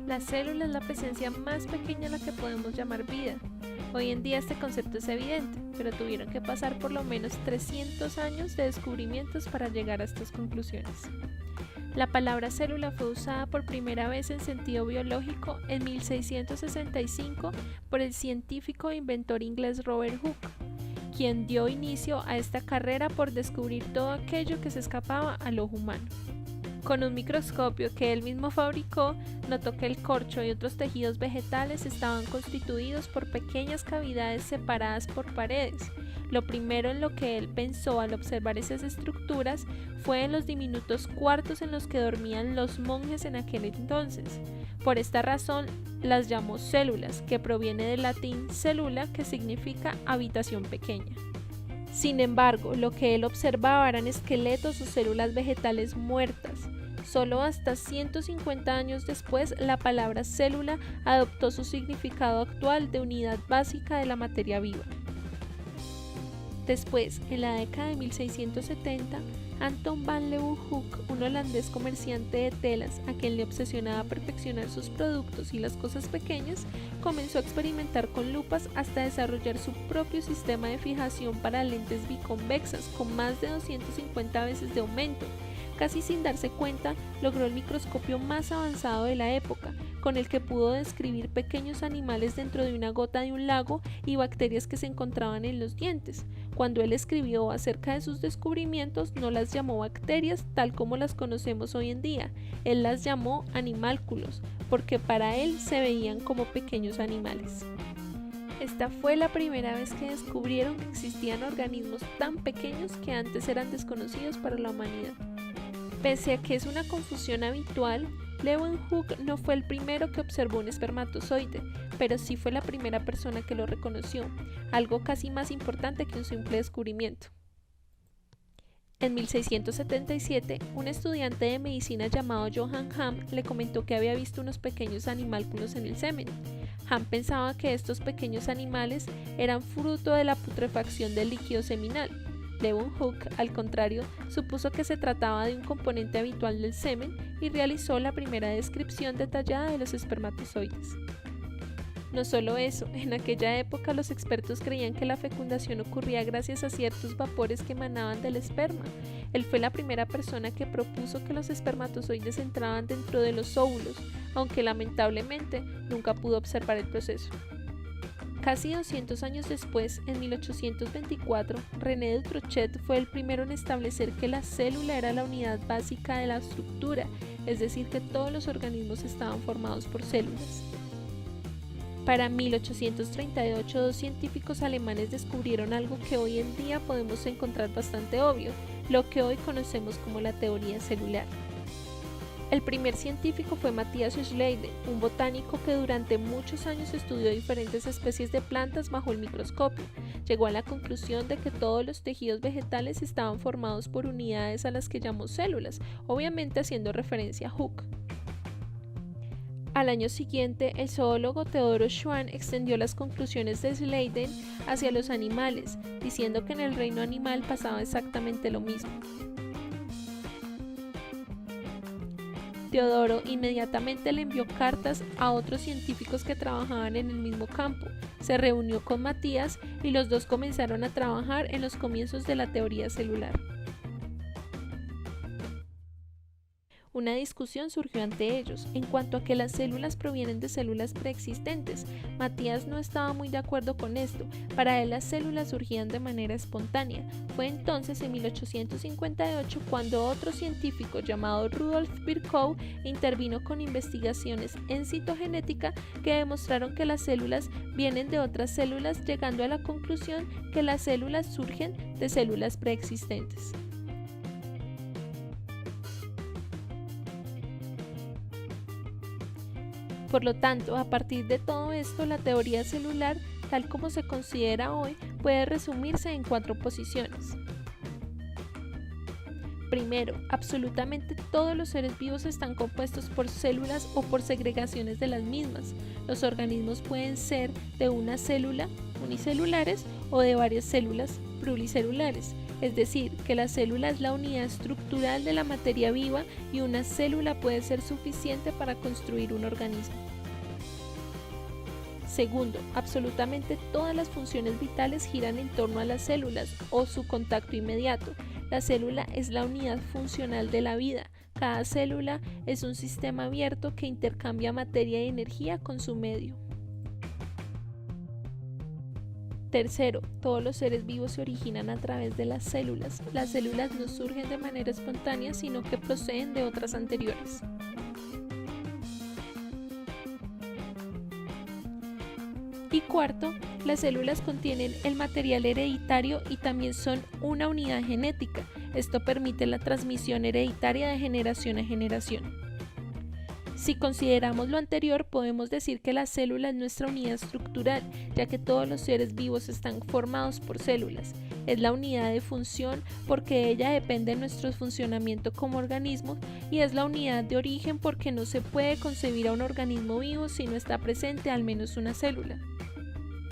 La célula es la presencia más pequeña a la que podemos llamar vida. Hoy en día este concepto es evidente, pero tuvieron que pasar por lo menos 300 años de descubrimientos para llegar a estas conclusiones. La palabra célula fue usada por primera vez en sentido biológico en 1665 por el científico e inventor inglés Robert Hooke, quien dio inicio a esta carrera por descubrir todo aquello que se escapaba al ojo humano. Con un microscopio que él mismo fabricó, notó que el corcho y otros tejidos vegetales estaban constituidos por pequeñas cavidades separadas por paredes. Lo primero en lo que él pensó al observar esas estructuras fue en los diminutos cuartos en los que dormían los monjes en aquel entonces. Por esta razón las llamó células, que proviene del latín cellula, que significa habitación pequeña. Sin embargo, lo que él observaba eran esqueletos o células vegetales muertas. Solo hasta 150 años después, la palabra célula adoptó su significado actual de unidad básica de la materia viva. Después, en la década de 1670, Anton van Leeuwenhoek, un holandés comerciante de telas a quien le obsesionaba perfeccionar sus productos y las cosas pequeñas, comenzó a experimentar con lupas hasta desarrollar su propio sistema de fijación para lentes biconvexas con más de 250 veces de aumento. Casi sin darse cuenta, logró el microscopio más avanzado de la época, con el que pudo describir pequeños animales dentro de una gota de un lago y bacterias que se encontraban en los dientes. Cuando él escribió acerca de sus descubrimientos, no las llamó bacterias tal como las conocemos hoy en día, él las llamó animálculos, porque para él se veían como pequeños animales. Esta fue la primera vez que descubrieron que existían organismos tan pequeños que antes eran desconocidos para la humanidad. Pese a que es una confusión habitual, Leeuwenhoek no fue el primero que observó un espermatozoide, pero sí fue la primera persona que lo reconoció, algo casi más importante que un simple descubrimiento. En 1677, un estudiante de medicina llamado Johann Hamm le comentó que había visto unos pequeños animálculos en el semen. Hamm pensaba que estos pequeños animales eran fruto de la putrefacción del líquido seminal. Leeuwenhoek, al contrario, supuso que se trataba de un componente habitual del semen y realizó la primera descripción detallada de los espermatozoides. No solo eso, en aquella época los expertos creían que la fecundación ocurría gracias a ciertos vapores que emanaban del esperma. Él fue la primera persona que propuso que los espermatozoides entraban dentro de los óvulos, aunque lamentablemente nunca pudo observar el proceso. Casi 200 años después, en 1824, René Dutrochet fue el primero en establecer que la célula era la unidad básica de la estructura, es decir, que todos los organismos estaban formados por células. Para 1838, dos científicos alemanes descubrieron algo que hoy en día podemos encontrar bastante obvio, lo que hoy conocemos como la teoría celular. El primer científico fue Matthias Schleiden, un botánico que durante muchos años estudió diferentes especies de plantas bajo el microscopio. Llegó a la conclusión de que todos los tejidos vegetales estaban formados por unidades a las que llamó células, obviamente haciendo referencia a Hooke. Al año siguiente, el zoólogo Theodor Schwann extendió las conclusiones de Schleiden hacia los animales, diciendo que en el reino animal pasaba exactamente lo mismo. Teodoro inmediatamente le envió cartas a otros científicos que trabajaban en el mismo campo. Se reunió con Matías y los dos comenzaron a trabajar en los comienzos de la teoría celular. Una discusión surgió ante ellos en cuanto a que las células provienen de células preexistentes. Matías no estaba muy de acuerdo con esto. Para él las células surgían de manera espontánea. Fue entonces en 1858 cuando otro científico llamado Rudolf Virchow intervino con investigaciones en citogenética que demostraron que las células vienen de otras células, llegando a la conclusión que las células surgen de células preexistentes. Por lo tanto, a partir de todo esto, la teoría celular, tal como se considera hoy, puede resumirse en 4 posiciones. Primero, absolutamente todos los seres vivos están compuestos por células o por segregaciones de las mismas. Los organismos pueden ser de una célula, unicelulares, o de varias células, pluricelulares. es decir, que la célula es la unidad estructural de la materia viva y una célula puede ser suficiente para construir un organismo. Segundo, absolutamente todas las funciones vitales giran en torno a las células o su contacto inmediato. La célula es la unidad funcional de la vida. Cada célula es un sistema abierto que intercambia materia y energía con su medio. Tercero, todos los seres vivos se originan a través de las células. Las células no surgen de manera espontánea, sino que proceden de otras anteriores. Y cuarto, las células contienen el material hereditario y también son una unidad genética. Esto permite la transmisión hereditaria de generación a generación. Si consideramos lo anterior, podemos decir que la célula es nuestra unidad estructural, ya que todos los seres vivos están formados por células. Es la unidad de función porque de ella depende nuestro funcionamiento como organismo, y es la unidad de origen porque no se puede concebir a un organismo vivo si no está presente al menos una célula.